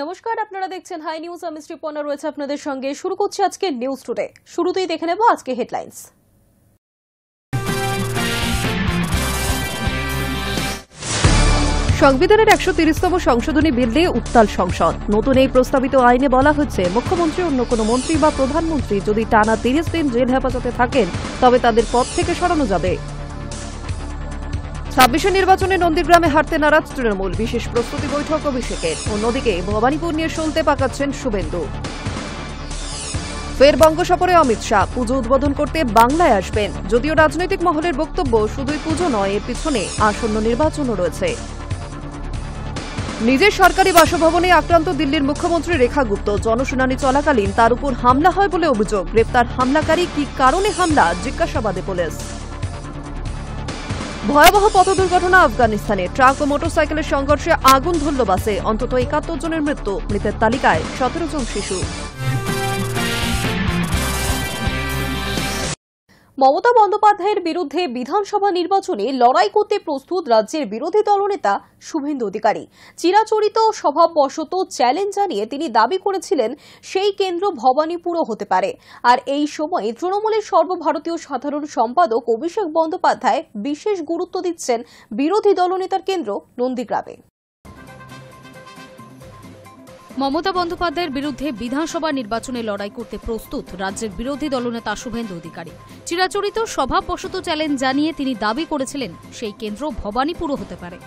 নমস্কার, আপনারা দেখছেন হাই নিউজ। আমি শ্রীপর্ণা রয়েছে আপনাদের সঙ্গে। শুরু করছি আজকে নিউজ টুডে। শুরুতেই দেখে নেব আজকে হেডলাইন্স। সংবিধানের ১৩০তম সংশোধনী বিল নিয়ে উত্তাল সংসদ। নতুন এই প্রস্তাবিত আইনে বলা হচ্ছে, মুখ্যমন্ত্রী অন্য কোনো মন্ত্রী বা প্রধানমন্ত্রী যদি টানা ৩০ দিন জেল হেফাজতে থাকেন তবে তাদের পদ থেকে সরানো যাবে। ২৬ নির্বাচনে নন্দীগ্রামে হারতে নারাজ তৃণমূল, বিশেষ প্রস্তুতি বৈঠক অভিষেকের। অন্যদিকে ভবানীপুর নিয়ে সলতে পাকাচ্ছেন শুভেন্দু। ফের বঙ্গ সফরে অমিত শাহ, পুজো উদ্বোধন করতে বাংলায় আসবেন। যদিও রাজনৈতিক মহলের বক্তব্য, শুধুই পুজো নয়, এর পিছনে আসন্ন নির্বাচনও রয়েছে। নিজের সরকারি বাসভবনে আক্রান্ত দিল্লির মুখ্যমন্ত্রী রেখা গুপ্ত। জনশুনানি চলাকালীন তার উপর হামলা হয় বলে অভিযোগ। গ্রেপ্তার হামলাকারী কি কারণে হামলা, জিজ্ঞাসাবাদে পুলিশ। ভয়াবহ পথ দুর্ঘটনা আফগানিস্তানে। ট্রাক ও মোটরসাইকেলের সংঘর্ষে আগুন ধরল বাসে। অন্তত ৭১ জনের মৃত্যু। মৃতের তালিকায় ১৭ জন শিশু। মমতা বন্দ্যোপাধ্যায়ের বিরুদ্ধে বিধানসভা নির্বাচনে লড়াই করতে প্রস্তুত রাজ্যের বিরোধী দলনেতা শুভেন্দু অধিকারী। চিরাচরিত স্বভাববশত চ্যালেঞ্জ জানিয়ে তিনি দাবি করেছিলেন সেই কেন্দ্র ভবানীপুরও হতে পারে। আর এই সময় তৃণমূলের সর্বভারতীয় সাধারণ সম্পাদক অভিষেক বন্দ্যোপাধ্যায় বিশেষ গুরুত্ব দিচ্ছেন বিরোধী দলনেতার কেন্দ্র নন্দীগ্রামে। মমতা বন্দ্যোপাধ্যায়ের বিরুদ্ধে বিধানসভা নির্বাচনে লড়াই করতে প্রস্তুত রাজ্যের বিরোধী দলনেতা শুভেন্দু অধিকারী। চিরাচরিত স্বভাববশত চ্যালেঞ্জ জানিয়ে তিনি দাবি করেছিলেন সেই কেন্দ্র ভবানীপুরও হতে পারে।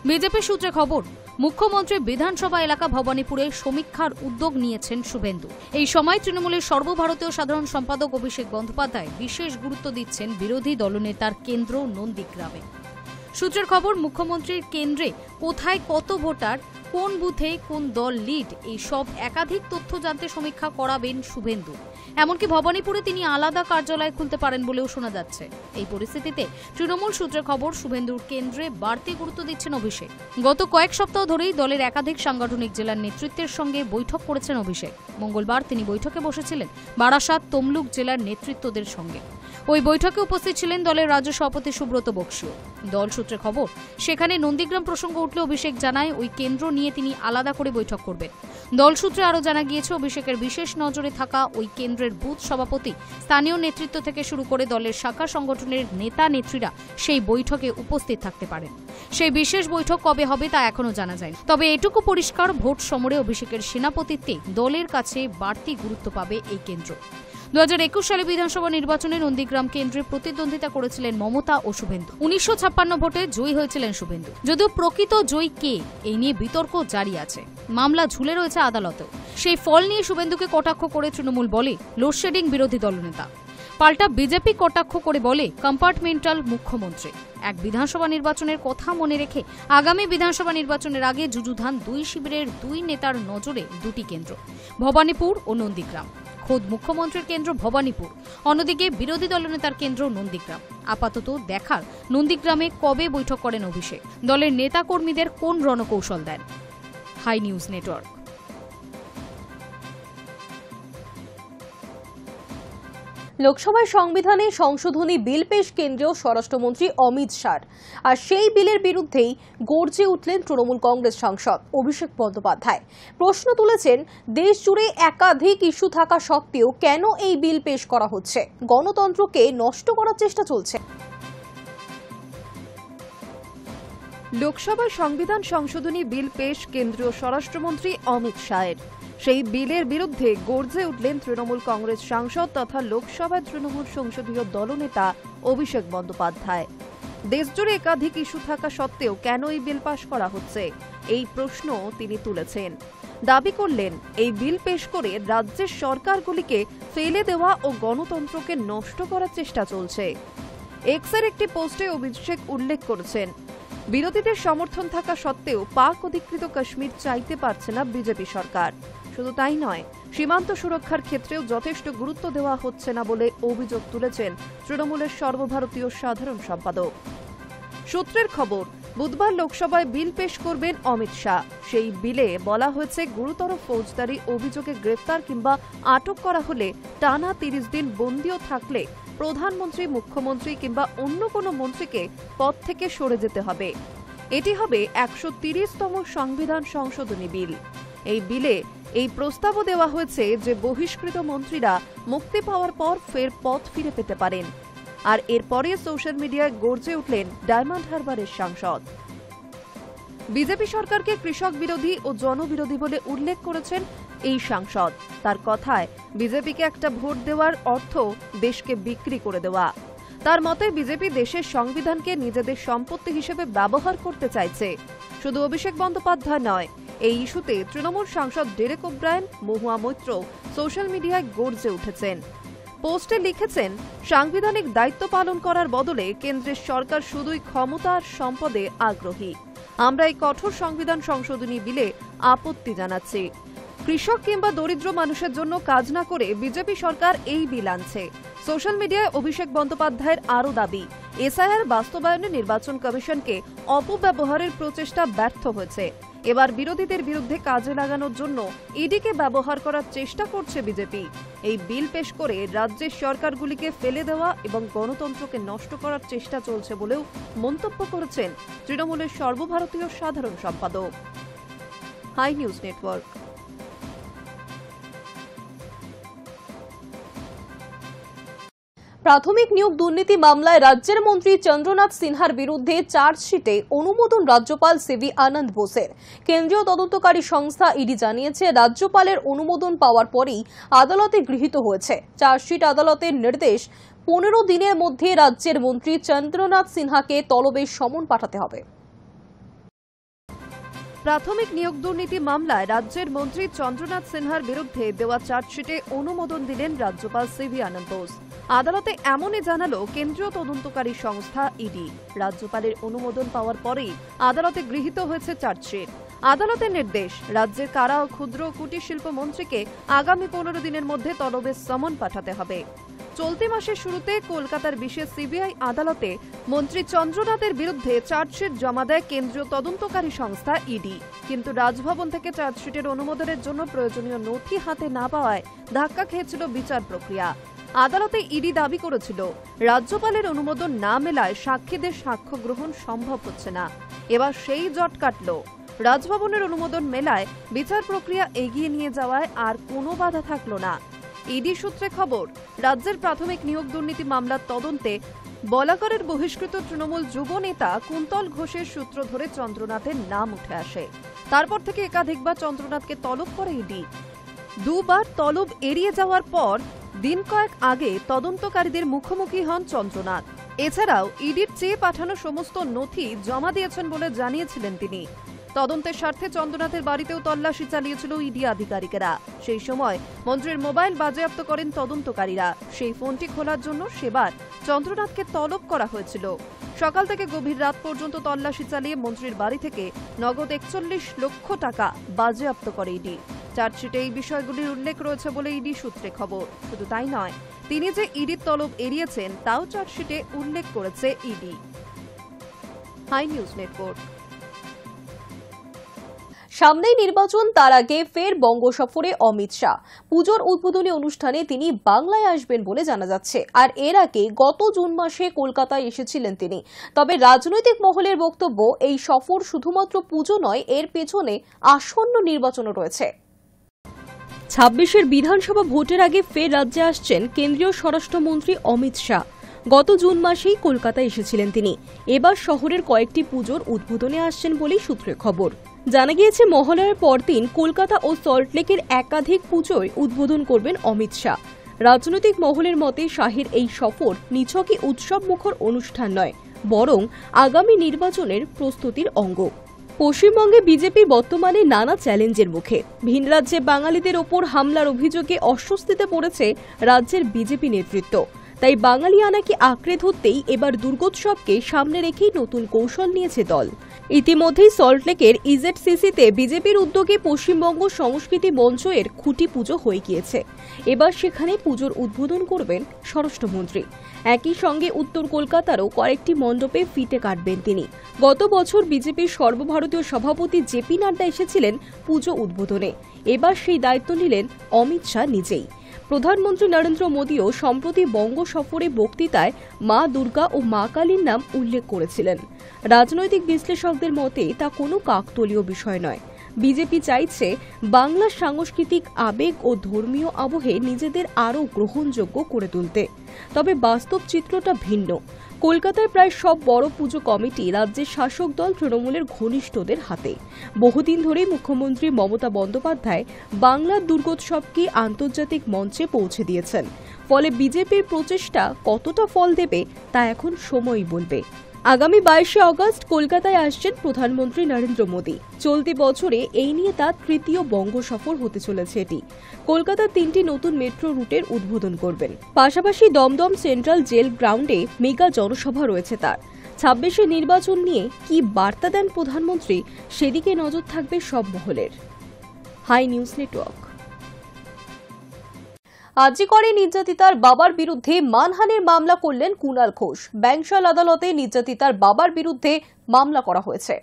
বিজেপি সূত্রে খবর, মুখ্যমন্ত্রী বিধানসভা এলাকা ভবানীপুরে সমীক্ষার উদ্যোগ নিয়েছেন শুভেন্দু। এই সময় তৃণমূলের সর্বভারতীয় সাধারণ সম্পাদক অভিষেক বন্দ্যোপাধ্যায় বিশেষ গুরুত্ব দিচ্ছেন বিরোধী দলনেতার কেন্দ্র নন্দীগ্রামে। সূত্রের খবর, মুখ্যমন্ত্রীর কেন্দ্রে কোথায় কত ভোটার, কোন বুথে কোন দল লিড, এই সব একাধিক তথ্য জানতে সমীক্ষা করাবেন শুভেন্দু। এমনকি ভবানীপুরে তিনি আলাদা কার্যালয় খুলতে পারেন বলেও শোনা যাচ্ছে। এই পরিস্থিতিতে তৃণমূল সূত্রের খবর, শুভেন্দুর কেন্দ্রে বাড়তি গুরুত্ব দিচ্ছেন অভিষেক। গত কয়েক সপ্তাহ ধরেই দলের একাধিক সাংগঠনিক জেলার নেতৃত্বের সঙ্গে বৈঠক করেছেন অভিষেক। মঙ্গলবার তিনি বৈঠকে বসেছিলেন বারাসাত, তমলুক জেলার নেতৃত্বদের সঙ্গে। ওই বৈঠকে উপস্থিত ছিলেন দলের রাজ্য সভাপতি সুব্রত বক্সীও। দল সূত্রে খবর, সেখানে নন্দীগ্রাম প্রসঙ্গ উঠলে অভিষেক জানায় ওই কেন্দ্র নিয়ে তিনি আলাদা করে বৈঠক করবেন। দল সূত্রে আরও জানা গিয়েছে, অভিষেকের বিশেষ নজরে থাকা ওই কেন্দ্রের বুথ সভাপতি, স্থানীয় নেতৃত্ব থেকে শুরু করে দলের শাখা সংগঠনের নেতা নেত্রীরা সেই বৈঠকে উপস্থিত থাকতে পারেন। সেই বিশেষ বৈঠক কবে হবে তা এখনও জানা যায়নি। তবে এটুকু পরিষ্কার, ভোট সমরে অভিষেকের সেনাপতিত্বে দলের কাছে বাড়তি গুরুত্ব পাবে এই কেন্দ্র। ২০২১ সালে বিধানসভা নির্বাচনে নন্দীগ্রাম কেন্দ্রে প্রতিদ্বন্দ্বিতা করেছিলেন মমতা ও শুভেন্দু। ১৯৫৬ ভোটে জয়ী হয়েছিলেন শুভেন্দু। যদিও প্রকৃত জয়ী কে, এই নিয়ে বিতর্ক জারি আছে। মামলা ঝুলে রয়েছে আদালতেও। সেই ফল নিয়ে শুভেন্দুকে কটাক্ষ করে তৃণমূল বলে লোডশেডিং বিরোধী দলনেতা। পাল্টা বিজেপি কটাক্ষ করে বলে কম্পার্টমেন্টাল মুখ্যমন্ত্রী। এক বিধানসভা নির্বাচনের কথা মনে রেখে আগামী বিধানসভা নির্বাচনের আগে যুযুধান দুই শিবিরের দুই নেতার নজরে দুটি কেন্দ্র, ভবানীপুর ও নন্দীগ্রাম। খোদ মুখ্যমন্ত্রীর কেন্দ্র ভবানীপুর, অন্যদিকে বিরোধী দলনেতার কেন্দ্র নন্দীগ্রাম। আপাতত দেখার নন্দীগ্রামে কবে বৈঠক করেন অভিষেক, দলের নেতাকর্মীদের কোন রণকৌশল দেন। Hi news network. লোকসভায় সংবিধানে সংশোধনী বিল পেশ কেন্দ্রীয় স্বরাষ্ট্রমন্ত্রী অমিত শাহ। আর সেই বিলের বিরুদ্ধেই গর্জে উঠলেন তৃণমূল কংগ্রেস সাংসদ অভিষেক বন্দ্যোপাধ্যায়। প্রশ্ন তুলেছেন, দেশ জুড়ে একাধিক ইস্যু থাকা সত্ত্বেও কেন এই বিল পেশ করা হচ্ছে? গণতন্ত্রকে নষ্ট করার চেষ্টা চলছে। লোকসভায় সংবিধান সংশোধনী বিল পেশ কেন্দ্রীয় স্বরাষ্ট্রমন্ত্রী অমিত শাহের। সেই বিলের বিরুদ্ধে গর্জে উঠলেন তৃণমূল কংগ্রেস সাংসদ তথা লোকসভায় তৃণমূল সংসদীয় দলনেতা অভিষেক বন্দ্যোপাধ্যায়। দেশজুড়ে একাধিক ইস্যু থাকা সত্ত্বেও কেন এই বিল পাশ করা হচ্ছে, এই প্রশ্ন তিনি তুলেছেন। দাবি করলেন, এই বিল পেশ করে রাজ্যের সরকারগুলিকে ফেলে দেওয়া ও গণতন্ত্রকে নষ্ট করার চেষ্টা চলছে। এক্সের একটি পোস্টে অভিষেক উল্লেখ করেছেন, বিরোধীদের সমর্থন থাকা সত্ত্বেও পাক অধিকৃত কাশ্মীর চাইতে পারছে না বিজেপি সরকার। শুধু তাই নয়, সীমান্ত সুরক্ষার ক্ষেত্রেও যথেষ্ট গুরুত্ব দেওয়া হচ্ছে না বলে অভিযোগ তুলেছেন তৃণমূলের সর্বভারতীয় সাধারণ সম্পাদক। সূত্রের খবর, বুধবার লোকসভায় বিল পেশ করবেন অমিত শাহ। সেই বিলে বলা হয়েছে, গুরুতর ফৌজদারি অভিযোগে গ্রেফতার কিংবা আটক করা হলে টানা ৩০ দিন বন্দীও থাকলে প্রধানমন্ত্রী, মুখ্যমন্ত্রী কিংবা অন্য কোনো মন্ত্রীকে পদ থেকে সরে যেতে হবে। এটি হবে ১৩০তম সংবিধান সংশোধনী বিল। এই বিলে এই প্রস্তাবও দেওয়া হয়েছে যে বহিষ্কৃত মন্ত্রীরা মুক্তি পাওয়ার পর ফের পথ ফিরে পেতে পারেন। আর এরপরে সোশ্যাল মিডিয়ায় গর্জে উঠলেন ডায়মন্ড হারবারের সাংসদ। বিজেপি সরকারকে কৃষক বিরোধী ও জনবিরোধী বলে উল্লেখ করেছেন এই সাংসদ। তার কথায় বিজেপিকে একটা ভোট দেওয়ার অর্থ দেশকে বিক্রি করে দেওয়া। তার মতে বিজেপি দেশের সংবিধানকে নিজেদের সম্পত্তি হিসেবে ব্যবহার করতে চাইছে। শুধু অভিষেক বন্দ্যোপাধ্যায় নয়, এই ইস্যুতে তৃণমূল সাংসদ Derek O'Brien, Mahua Moitra social মিডিয়ায় গর্জে উঠেছেন। পোস্টে লিখেছেন, সাংবিধানিক দায়িত্ব পালন করার বদলে কেন্দ্রের সরকার শুধুই ক্ষমতা আর সম্পদে আগ্রহী। আমরা এই কঠোর সংবিধান সংশোধনী বিলে আপত্তি জানাচ্ছি। কৃষক কিংবা দরিদ্র মানুষের জন্য কাজ না করে বিজেপি সরকার এই বিল আনছে। সোশ্যাল মিডিয়ায় অভিষেক বন্দ্যোপাধ্যায়ের আরও দাবি, এসআইআর বাস্তবায়নে নির্বাচন কমিশনকে অপব্যবহারের প্রচেষ্টা ব্যর্থ হয়েছে। এবার বিরোধীদের বিরুদ্ধে কাজে লাগানোর জন্য ইডিকে ব্যবহার করার চেষ্টা করছে বিজেপি। এই বিল পেশ করে রাজ্যের সরকারগুলিকে ফেলে দেওয়া এবং গণতন্ত্রকে নষ্ট করার চেষ্টা চলছে বলেও মন্তব্য করেছেন তৃণমূলের সর্বভারতীয় সাধারণ সম্পাদক। Hi news Network. প্রাথমিক নিয়োগ দুর্নীতি মামলায় রাজ্যের মন্ত্রী চন্দ্রনাথ সিনহার বিরুদ্ধে চার্জশিটে অনুমোদন রাজ্যপাল সিভি আনন্দ বোসের। কেন্দ্রীয় তদন্তকারী সংস্থা ইডি জানিয়েছে, রাজ্যপালের অনুমোদন পাওয়ার পরেই আদালতে গৃহীত হয়েছে। চার্জশিট আদালতের নির্দেশ, 15 দিনের মধ্যে রাজ্যের মন্ত্রী চন্দ্রনাথ সিনহাকে তলবের সমন পাঠাতে হবে। প্রাথমিক নিয়োগ দুর্নীতি মামলায় রাজ্যের মন্ত্রী চন্দ্রনাথ সিনহার বিরুদ্ধে দেওয়া চার্জশিটে অনুমোদন দিলেন রাজ্যপাল সিভি আনন্দ বোস। আদালতে এমনই জানালো কেন্দ্রীয় তদন্তকারী সংস্থা ইডি। রাজ্যপালের অনুমোদন পাওয়ার পরেই আদালতে গৃহীত হয়েছে চার্জশিট। আদালতের নির্দেশ, রাজ্যের কারা ও ক্ষুদ্র ও কুটির শিল্প মন্ত্রীকে আগামী 15 দিনের মধ্যে তলবের সমন পাঠাতে হবে। চলতি মাসের শুরুতে কলকাতার বিশেষ সিবিআই আদালতে মন্ত্রী চন্দ্রনাথের বিরুদ্ধে চার্জশিট জমা দেয় কেন্দ্রীয় তদন্তকারী সংস্থা ইডি। কিন্তু রাজভবন থেকে চার্জশিটের অনুমোদনের জন্য প্রয়োজনীয় নথি হাতে না পাওয়ায় ধাক্কা খেয়েছিল বিচার প্রক্রিয়া। আদালতে ইডি দাবি করেছিল, রাজ্যপালের অনুমোদন না মেলায় সাক্ষীদের সাক্ষ্য গ্রহণ সম্ভব হচ্ছে না। এবার সেই জট কাটল। রাজভবনের অনুমোদন মেলায় বিচার প্রক্রিয়া এগিয়ে নিয়ে যাওয়ায় আর কোনো বাধা থাকল না। ইডি সূত্রে খবর, রাজ্যের প্রাথমিক নিয়োগ দুর্নীতি মামলার তদন্তে বলাগড়ের বহিষ্কৃত তৃণমূল যুব নেতা কুন্তল ঘোষের সূত্র ধরে চন্দ্রনাথের নাম উঠে আসে। তারপর থেকে একাধিকবার চন্দ্রনাথকে তলব করে ইডি। দুবার তলব এড়িয়ে যাওয়ার পর দিন কয়েক আগে তদন্তকারীদের মুখোমুখি হন চন্দ্রনাথ। এছাড়াও ইডির চেয়ে পাঠানো সমস্ত নথি জমা দিয়েছেন বলে জানিয়েছিলেন তিনি। তদন্তের স্বার্থে চন্দ্রনাথের বাড়িতেও তল্লাশি চালিয়েছিল ইডি আধিকারিকেরা। সেই সময় মন্ত্রীর মোবাইল বাজেয়াপ্ত করেন তদন্তকারীরা। সেই ফোনটি খোলার জন্য সেবার চন্দ্রনাথকে তলব করা হয়েছিল। সকাল থেকে গভীর রাত পর্যন্ত তল্লাশি চালিয়ে মন্ত্রীর বাড়ি থেকে নগদ 41 লক্ষ টাকা বাজেয়াপ্ত করে ইডি। চার্জশিটে এই বিষয়গুলির উল্লেখ রয়েছে বলে ইডি সূত্রে খবর। শুধু তাই নয়, তিনি যে ইডির তলব এড়িয়েছেন তাও চার্জশিটে উল্লেখ করেছে ইডি। High news network. সামনেই নির্বাচন, তার আগে ফের বঙ্গ সফরে অমিত শাহ। পুজোর উদ্বোধনী অনুষ্ঠানে তিনি বাংলায় আসবেন বলে জানা যাচ্ছে। আর এর আগে গত জুন মাসে কলকাতায় এসেছিলেন তিনি। তবে রাজনৈতিক মহলের বক্তব্য, এই সফর শুধুমাত্র পুজো নয়, এর পেছনে আসন্ন নির্বাচনও রয়েছে। 26-এর বিধানসভা ভোটের আগে ফের রাজ্যে আসছেন কেন্দ্রীয় স্বরাষ্ট্রমন্ত্রী অমিত শাহ। গত জুন মাসেই কলকাতায় এসেছিলেন তিনি। এবার শহরের কয়েকটি পুজোর উদ্বোধনে আসছেন বলেই সূত্রে খবর। জানা গিয়েছে, মহালয়ার পরদিন কলকাতা ও সল্টলেকের একাধিক পুজোয় উদ্বোধন করবেন অমিত শাহ। রাজনৈতিক মহলের মতে শাহের এই সফর নিছকই উৎসবমুখর অনুষ্ঠান নয়, বরং আগামী নির্বাচনের প্রস্তুতির অঙ্গ। পশ্চিমবঙ্গে বিজেপি বর্তমানে নানা চ্যালেঞ্জের মুখে। ভিন রাজ্যে বাঙালিদের ওপর হামলার অভিযোগে অস্বস্তিতে পড়েছে রাজ্যের বিজেপি নেতৃত্ব। তাই বাঙালিয়ানাকে আঁকড়ে ধরতেই এবার দুর্গোৎসবকে সামনে রেখেই নতুন কৌশল নিয়েছে দল। ইতিমধ্যেই সল্টলেকের ইজেডসিসিতে বিজেপির উদ্যোগে পশ্চিমবঙ্গ সংস্কৃতি মঞ্চ এর খুঁটি পুজো হয়ে গিয়েছে। এবার সেখানে পুজোর উদ্বোধন করবেন স্বরাষ্ট্রমন্ত্রী। একই সঙ্গে উত্তর কলকাতারও কয়েকটি মণ্ডপে ফিতে কাটবেন তিনি। গত বছর বিজেপির সর্বভারতীয় সভাপতি জেপি নাড্ডা এসেছিলেন পুজো উদ্বোধনে। এবার সেই দায়িত্ব নিলেন অমিত শাহ নিজেই। প্রধানমন্ত্রী নরেন্দ্র মোদীও সম্প্রতি বঙ্গ সফরে বক্তৃতায় মা দুর্গা ও মা কালীর নাম উল্লেখ করেছিলেন। রাজনৈতিক বিশ্লেষকদের মতে তা কোনো কাকতালীয় বিষয় নয়। বিজেপি চাইছে বাংলার সাংস্কৃতিক আবেগ ও ধর্মীয় আবহে নিজেদের আরও গ্রহণযোগ্য করে তুলতে। তবে বাস্তব চিত্রটা ভিন্ন। কলকাতার প্রায় সব বড় পুজো কমিটি রাজ্যের শাসক দল তৃণমূলের ঘনিষ্ঠদের হাতে। বহুদিন ধরেই মুখ্যমন্ত্রী মমতা বন্দ্যোপাধ্যায় বাংলার দুর্গোৎসবকে আন্তর্জাতিক মঞ্চে পৌঁছে দিয়েছেন। ফলে বিজেপির প্রচেষ্টা কতটা ফল দেবে তা এখন সময়ই বলবে। আগামী 22শে আগস্ট কলকাতায় আসছেন প্রধানমন্ত্রী নরেন্দ্র মোদী। চলতি বছরে এই নিয়ে তার তৃতীয় বঙ্গ সফর হতে চলেছে এটি। কলকাতার 3টি নতুন মেট্রো রুটের উদ্বোধন করবেন। পাশাপাশি দমদম সেন্ট্রাল জেল গ্রাউন্ডে মেগা জনসভা রয়েছে তার। 26শে নির্বাচন নিয়ে কি বার্তা দেন প্রধানমন্ত্রী, সেদিকে নজর থাকবে সব মহলের। High news network. আজিকরে নির্যাতিতার বাবার বিরুদ্ধে মানহানির মামলা করলেন কুণাল ঘোষ। ব্যাংশাল আদালতে নির্যাতিতার বাবার বিরুদ্ধে মামলা করা হয়েছে।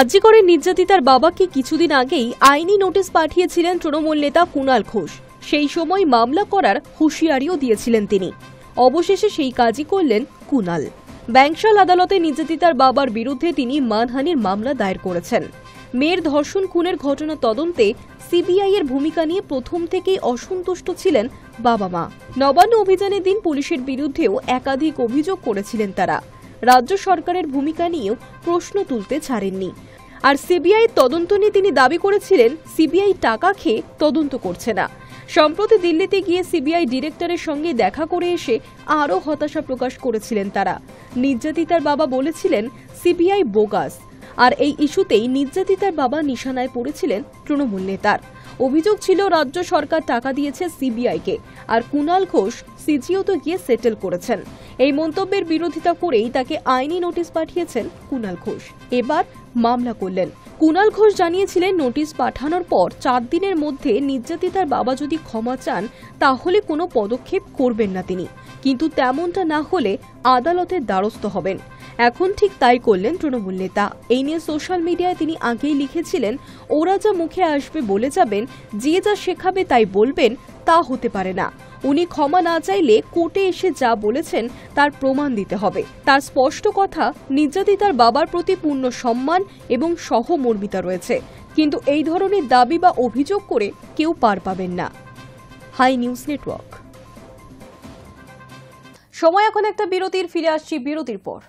আজিকরে নির্যাতিতার বাবাকে কিছুদিন আগেই আইনি নোটিশ পাঠিয়েছিলেন তৃণমূল নেতা কুণাল ঘোষ। সেই সময় মামলা করার হুঁশিয়ারিও দিয়েছিলেন তিনি। অবশেষে সেই কাজই করলেন কুণাল। ব্যাংশাল আদালতে নির্যাতিতার বাবার বিরুদ্ধে তিনি মানহানির মামলা দায়ের করেছেন। মেয়ের ধর্ষণ খুনের ঘটনা তদন্তে সিবিআই এর ভূমিকা নিয়ে প্রথম থেকেই অসন্তুষ্ট ছিলেন বাবা মা। নবান্ন অভিযানের দিন পুলিশের বিরুদ্ধেও একাধিক অভিযোগ করেছিলেন তারা। রাজ্য সরকারের ভূমিকা নিয়েও প্রশ্ন তুলতে ছাড়েননি। আর সিবিআই তদন্ত নিয়ে তিনি দাবি করেছিলেন সিবিআই টাকা খেয়ে তদন্ত করছে না। সম্প্রতি দিল্লিতে গিয়ে সিবিআই ডিরেক্টরের সঙ্গে দেখা করে এসে আরও হতাশা প্রকাশ করেছিলেন তারা। নির্যাতিতার বাবা বলেছিলেন সিবিআই বোগাস। আর এই ইস্যুতেই নির্যাতিতার বাবা নিশানায় পড়েছিলেন তৃণমূল নেতার। অভিযোগ ছিল রাজ্য সরকার টাকা দিয়েছে সিবিআইকে, আর কুণাল ঘোষ সিজিওতে গিয়ে সেটেল করেছেন। এই মন্তব্যের বিরোধিতা করেই তাকে আইনি নোটিশ পাঠিয়েছেন কুণাল ঘোষ। এবার মামলা করলেন। কুণাল ঘোষ জানিয়েছিলেন নোটিশ পাঠানোর পর 4 দিনের মধ্যে নির্যাতিতার বাবা যদি ক্ষমা চান তাহলে কোনো পদক্ষেপ করবেন না তিনি, কিন্তু তেমনটা না হলে আদালতের দ্বারস্থ হবেন। এখন ঠিক তাই করলেন তৃণমূল নেতা। এই নিয়ে সোশ্যাল মিডিয়ায় তিনি আগেই লিখেছিলেন, ওরা যা মুখে আসবে বলে যাবেন, যে যা শেখাবে তাই বলবেন, তা হতে পারে না। উনি ক্ষমা না চাইলে কোর্টে এসে যা বলেছেন তার প্রমাণ দিতে হবে। তার স্পষ্ট কথা, নির্যাতিতার বাবার প্রতি পূর্ণ সম্মান এবং সহমর্মিতা রয়েছে, কিন্তু এই ধরনের দাবি বা অভিযোগ করে কেউ পার পাবেন না। Hi news Network. সময় এখন একটা বিরতির, ফিরে আসছি বিরতির পর।